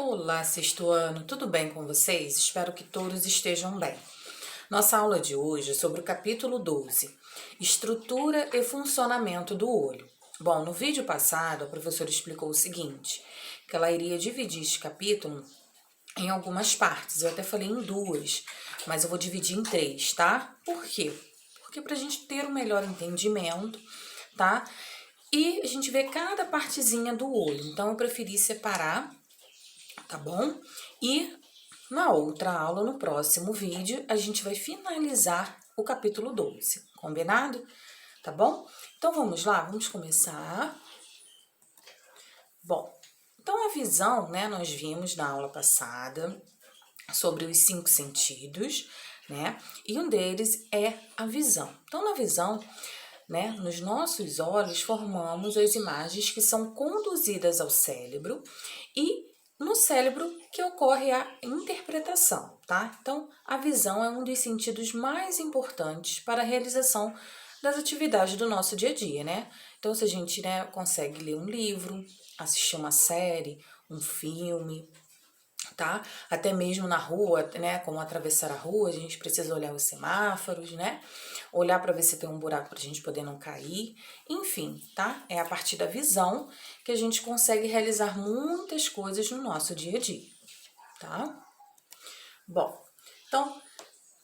Olá, sexto ano, tudo bem com vocês? Espero que todos estejam bem. Nossa aula de hoje é sobre o capítulo 12, Estrutura e Funcionamento do Olho. Bom, no vídeo passado, a professora explicou o seguinte, que ela iria dividir este capítulo em algumas partes. Eu até falei em duas, mas eu vou dividir em três, tá? Por quê? Porque para a gente ter um melhor entendimento, tá? E a gente vê cada partezinha do olho. Então, eu preferi separar, tá bom? E na outra aula, no próximo vídeo, a gente vai finalizar o capítulo 12, combinado? Tá bom? Então vamos lá, vamos começar. Bom, então a visão, né, nós vimos na aula passada sobre os 5 sentidos, né? E um deles é a visão. Então, na visão, né, nos nossos olhos formamos as imagens que são conduzidas ao cérebro e no cérebro que ocorre a interpretação, tá? Então, a visão é um dos sentidos mais importantes para a realização das atividades do nosso dia a dia, né? Então, se a gente, né, consegue ler um livro, assistir uma série, um filme, tá? Até mesmo na rua, né, como atravessar a rua, a gente precisa olhar os semáforos, né? Olhar para ver se tem um buraco para a gente poder não cair. Enfim, tá? É a partir da visão que a gente consegue realizar muitas coisas no nosso dia a dia, tá? Bom, então,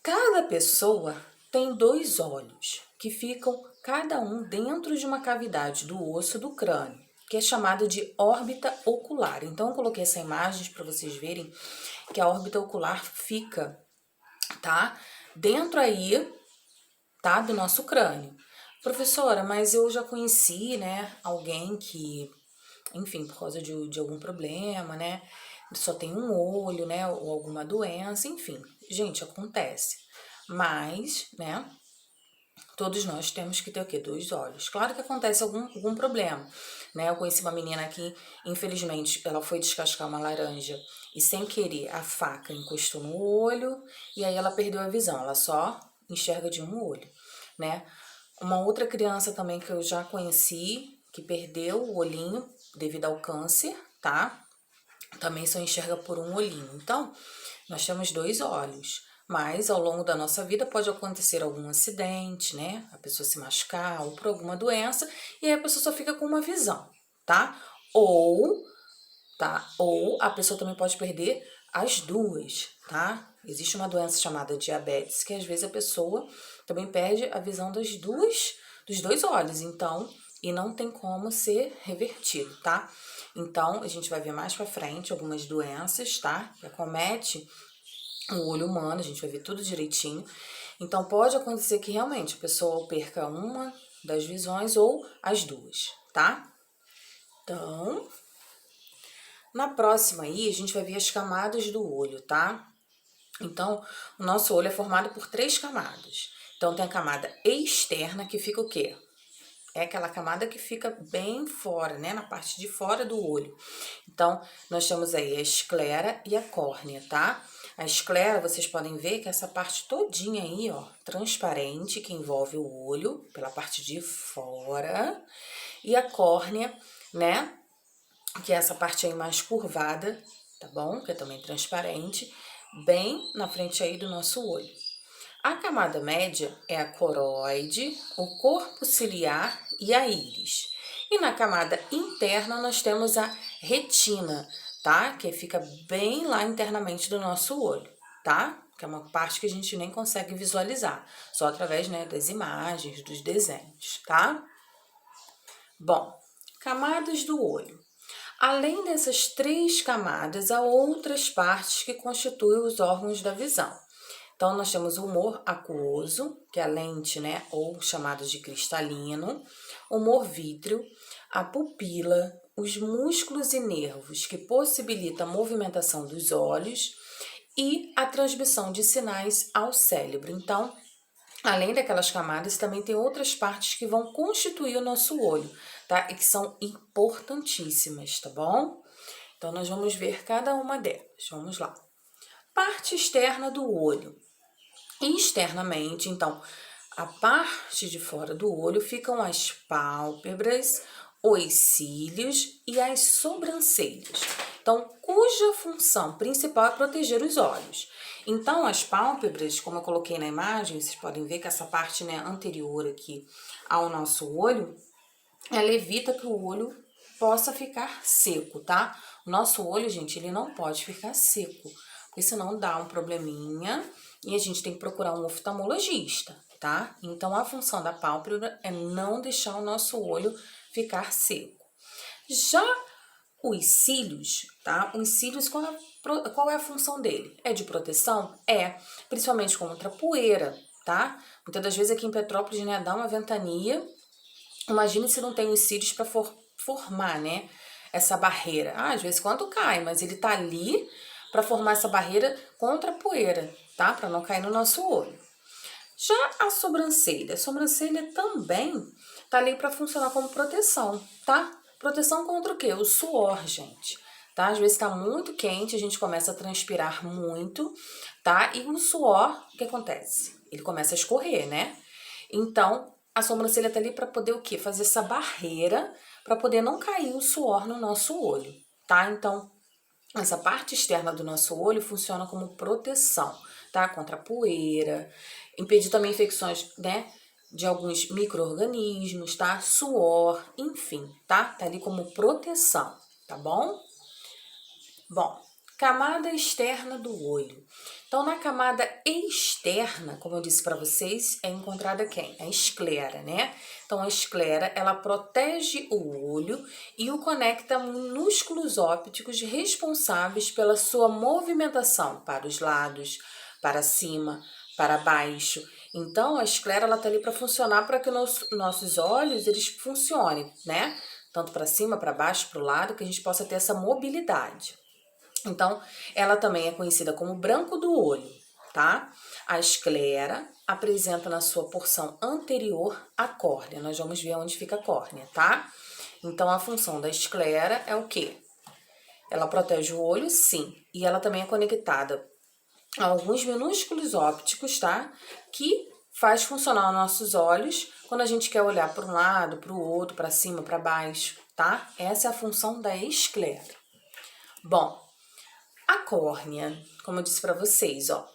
cada pessoa tem 2 olhos, que ficam cada um dentro de uma cavidade do osso do crânio, que é chamada de órbita ocular. Então, eu coloquei essa imagem para vocês verem que a órbita ocular fica, tá? Dentro aí, tá? Do nosso crânio. Professora, mas eu já conheci, né, alguém que, enfim, por causa de algum problema, né, só tem um olho, né, ou alguma doença, enfim. Gente, acontece. Mas, né, todos nós temos que ter o quê? 2 olhos. Claro que acontece algum problema, né? Eu conheci uma menina que, infelizmente, ela foi descascar uma laranja e, sem querer, a faca encostou no olho e aí ela perdeu a visão. Ela só enxerga de um olho, né? Uma outra criança também que eu já conheci, que perdeu o olhinho devido ao câncer, tá? Também só enxerga por um olhinho. Então, nós temos 2 olhos, mas ao longo da nossa vida pode acontecer algum acidente, né? A pessoa se machucar ou por alguma doença, e aí a pessoa só fica com uma visão, tá? Ou, tá? Ou a pessoa também pode perder as duas, tá? Existe uma doença chamada diabetes, que às vezes a pessoa também perde a visão dos 2 olhos, então, e não tem como ser revertido, tá? Então, a gente vai ver mais pra frente algumas doenças, tá? Que acomete o olho humano, a gente vai ver tudo direitinho. Então, pode acontecer que realmente a pessoa perca uma das visões ou as duas, tá? Então, na próxima aí, a gente vai ver as camadas do olho, tá? Então, o nosso olho é formado por 3 camadas. Então, tem a camada externa, que fica o quê? É aquela camada que fica bem fora, né? Na parte de fora do olho. Então, nós temos aí a esclera e a córnea, tá? A esclera, vocês podem ver que essa parte todinha aí, ó, transparente, que envolve o olho pela parte de fora. E a córnea, né? Que é essa parte aí mais curvada, tá bom? Que é também transparente, bem na frente aí do nosso olho. A camada média é a coroide, o corpo ciliar e a íris. E na camada interna nós temos a retina, tá? Que fica bem lá internamente do nosso olho, tá? Que é uma parte que a gente nem consegue visualizar, só através, né, das imagens, dos desenhos, tá? Bom, camadas do olho. Além dessas 3 camadas, há outras partes que constituem os órgãos da visão. Então, nós temos o humor aquoso, que é a lente, né, ou chamado de cristalino, o humor vítreo, a pupila, os músculos e nervos que possibilitam a movimentação dos olhos e a transmissão de sinais ao cérebro. Então, além daquelas camadas, também tem outras partes que vão constituir o nosso olho, tá? E que são importantíssimas, tá bom? Então, nós vamos ver cada uma delas. Vamos lá. Parte externa do olho. Externamente, então, a parte de fora do olho ficam as pálpebras, os cílios e as sobrancelhas. Então, cuja função principal é proteger os olhos. Então, as pálpebras, como eu coloquei na imagem, vocês podem ver que essa parte, né, anterior aqui ao nosso olho, ela evita que o olho possa ficar seco, tá? O nosso olho, gente, ele não pode ficar seco, porque senão dá um probleminha e a gente tem que procurar um oftalmologista, tá? Então, a função da pálpebra é não deixar o nosso olho ficar seco. Já os cílios, tá? Os cílios, qual é a função dele? É de proteção? É, principalmente contra a poeira, tá? Muitas das vezes aqui em Petrópolis, né, dá uma ventania. Imagine se não tem os cílios para formar, né, essa barreira. Às vezes quando cai, mas ele tá ali para formar essa barreira contra a poeira, tá? Para não cair no nosso olho. Já a sobrancelha também tá ali para funcionar como proteção, tá? Proteção contra o quê? O suor, gente, tá? Às vezes tá muito quente, a gente começa a transpirar muito, tá? E o suor, o que acontece? Ele começa a escorrer, né? Então, a sobrancelha tá ali para poder o quê? Fazer essa barreira para poder não cair o suor no nosso olho, tá? Então, essa parte externa do nosso olho funciona como proteção, tá? Contra a poeira, impedir também infecções, né? De alguns micro-organismos, tá? Suor, enfim, tá? Tá ali como proteção, tá bom? Bom, camada externa do olho. Então, na camada externa, como eu disse para vocês, é encontrada quem? A esclera, né? Então, a esclera, ela protege o olho e o conecta a músculos ópticos responsáveis pela sua movimentação para os lados, para cima, para baixo. Então, a esclera, ela tá ali para funcionar para que nossos olhos, eles funcionem, né? Tanto para cima, para baixo, para o lado, que a gente possa ter essa mobilidade. Então, ela também é conhecida como branco do olho, tá? A esclera apresenta na sua porção anterior a córnea. Nós vamos ver onde fica a córnea, tá? Então, a função da esclera é o quê? Ela protege o olho, sim, e ela também é conectada a alguns minúsculos ópticos, tá? Que faz funcionar os nossos olhos quando a gente quer olhar para um lado, para o outro, para cima, para baixo, tá? Essa é a função da esclera. Bom, a córnea, como eu disse para vocês, ó,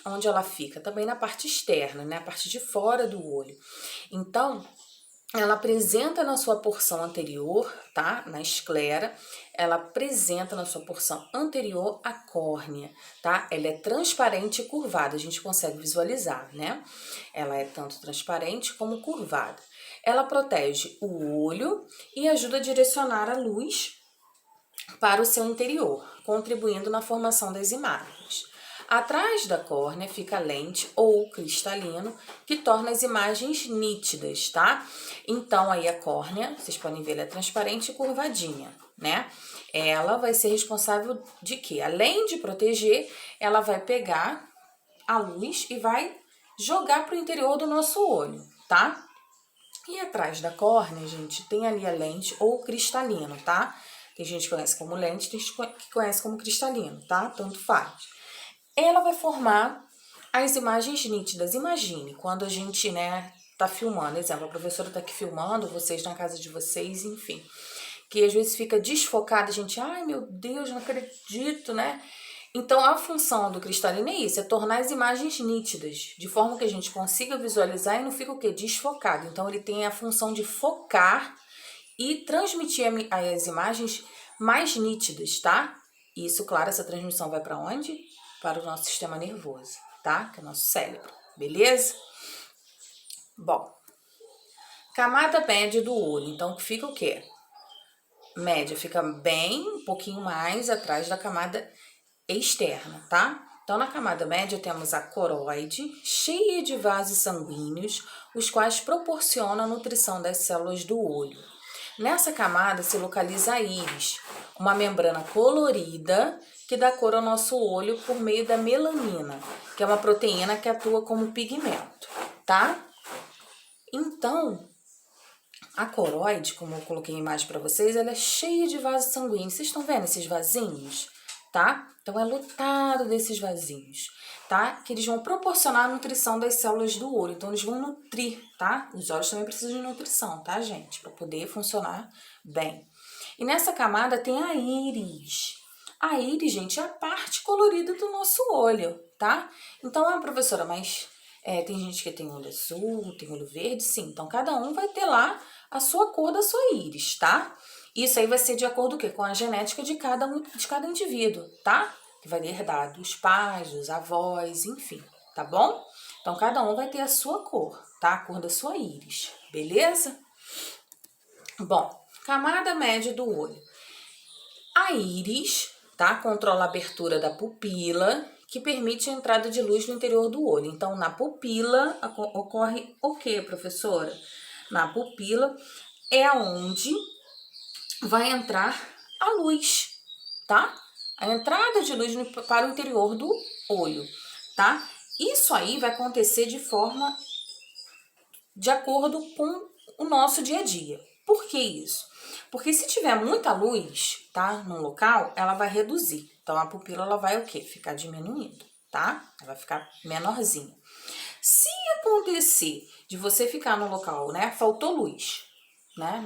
onde ela fica? Também na parte externa, né? A parte de fora do olho. Então, ela apresenta na sua porção anterior, tá? Na esclera, ela apresenta na sua porção anterior a córnea, tá? Ela é transparente e curvada, a gente consegue visualizar, né? Ela é tanto transparente como curvada. Ela protege o olho e ajuda a direcionar a luz para o seu interior, contribuindo na formação das imagens. Atrás da córnea fica a lente ou cristalino, que torna as imagens nítidas, tá? Então, aí a córnea, vocês podem ver, ela é transparente e curvadinha, né? Ela vai ser responsável de quê? Além de proteger, ela vai pegar a luz e vai jogar para o interior do nosso olho, tá? E atrás da córnea, gente, tem ali a lente ou cristalino, tá? Tem gente que conhece como lente, tem gente que conhece como cristalino, tá? Tanto faz. Ela vai formar as imagens nítidas. Imagine quando a gente, né, tá filmando. Exemplo, a professora tá aqui filmando, vocês na casa de vocês, enfim. Que às vezes fica desfocada, a gente, ai meu Deus, não acredito, né? Então, a função do cristalino é isso, é tornar as imagens nítidas, de forma que a gente consiga visualizar e não fica o quê? Desfocado. Então, ele tem a função de focar e transmitir as imagens mais nítidas, tá? E isso, claro, essa transmissão vai para onde? Para o nosso sistema nervoso, tá? Que é o nosso cérebro, beleza? Bom, camada média do olho. Então, fica o quê? Média fica bem, um pouquinho mais atrás da camada externa, tá? Então, na camada média temos a coroide, cheia de vasos sanguíneos, os quais proporcionam a nutrição das células do olho. Nessa camada se localiza a íris, uma membrana colorida que dá cor ao nosso olho por meio da melanina, que é uma proteína que atua como pigmento, tá? Então, a coroide, como eu coloquei a imagem para vocês, ela é cheia de vasos sanguíneos. Vocês estão vendo esses vasinhos, tá? Então, é lotado desses vasinhos, tá? Que eles vão proporcionar a nutrição das células do olho. Então, eles vão nutrir, tá? Os olhos também precisam de nutrição, tá, gente? Para poder funcionar bem. E nessa camada tem a íris. A íris, gente, é a parte colorida do nosso olho, tá? Então, professora, mas tem gente que tem olho azul, tem olho verde, sim. Então, cada um vai ter lá a sua cor da sua íris, tá? Isso aí vai ser de acordo com a genética de cada indivíduo, tá? Que vai herdar dos pais, dos avós, enfim, tá bom? Então, cada um vai ter a sua cor, tá? A cor da sua íris, beleza? Bom, camada média do olho. A íris, tá? Controla a abertura da pupila, que permite a entrada de luz no interior do olho. Então, na pupila ocorre o que, professora? Na pupila é onde vai entrar a luz, tá? A entrada de luz para o interior do olho, tá? Isso aí vai acontecer de acordo com o nosso dia a dia. Por que isso? Porque se tiver muita luz, tá, no local, ela vai reduzir. Então, a pupila, ela vai o quê? Ficar diminuindo, tá? Ela vai ficar menorzinha. Se acontecer de você ficar no local, né, faltou luz, né,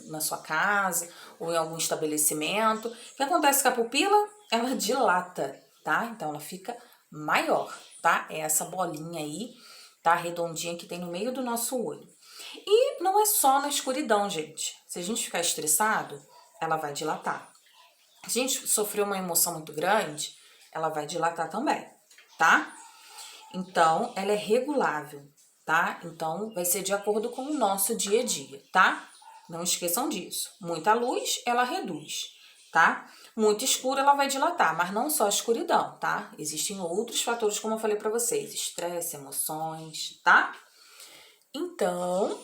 na sua casa ou em algum estabelecimento, o que acontece com a pupila? Ela dilata, tá? Então, ela fica maior, tá? É essa bolinha aí, tá? Redondinha que tem no meio do nosso olho. E não é só na escuridão, gente. Se a gente ficar estressado, ela vai dilatar. Se a gente sofreu uma emoção muito grande, ela vai dilatar também, tá? Então, ela é regulável, tá? Então, vai ser de acordo com o nosso dia a dia, tá? Não esqueçam disso. Muita luz, ela reduz, tá? Muito escuro, ela vai dilatar, mas não só a escuridão, tá? Existem outros fatores, como eu falei pra vocês, estresse, emoções, tá? Então,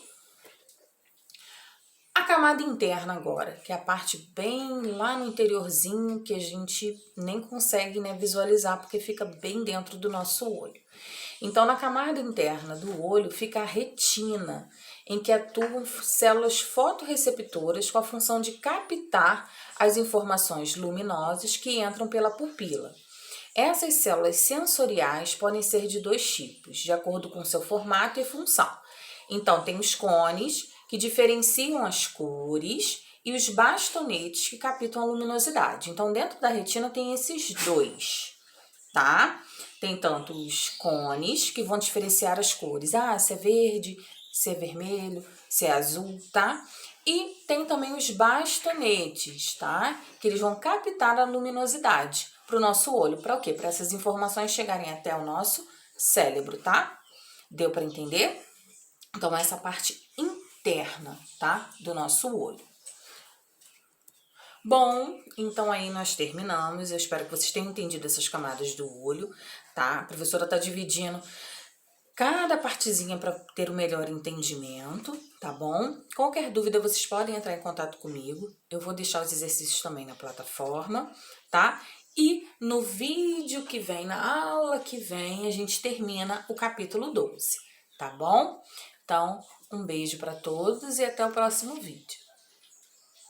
a camada interna agora, que é a parte bem lá no interiorzinho, que a gente nem consegue, né, visualizar, porque fica bem dentro do nosso olho. Então, na camada interna do olho fica a retina, em que atuam células fotorreceptoras com a função de captar as informações luminosas que entram pela pupila. Essas células sensoriais podem ser de dois tipos, de acordo com seu formato e função. Então, tem os cones, que diferenciam as cores, e os bastonetes, que captam a luminosidade. Então, dentro da retina tem esses dois, tá? Tem tanto os cones, que vão diferenciar as cores. Se é verde, se é vermelho, se é azul, tá? E tem também os bastonetes, tá? Que eles vão captar a luminosidade para o nosso olho. Para o quê? Para essas informações chegarem até o nosso cérebro, tá? Deu para entender? Então, essa parte interna, tá? Do nosso olho. Bom, então aí nós terminamos. Eu espero que vocês tenham entendido essas camadas do olho, tá? A professora tá dividindo cada partezinha para ter o melhor entendimento, tá bom? Qualquer dúvida, vocês podem entrar em contato comigo. Eu vou deixar os exercícios também na plataforma, tá? E no vídeo que vem, na aula que vem, a gente termina o capítulo 12, tá bom? Então, um beijo para todos e até o próximo vídeo.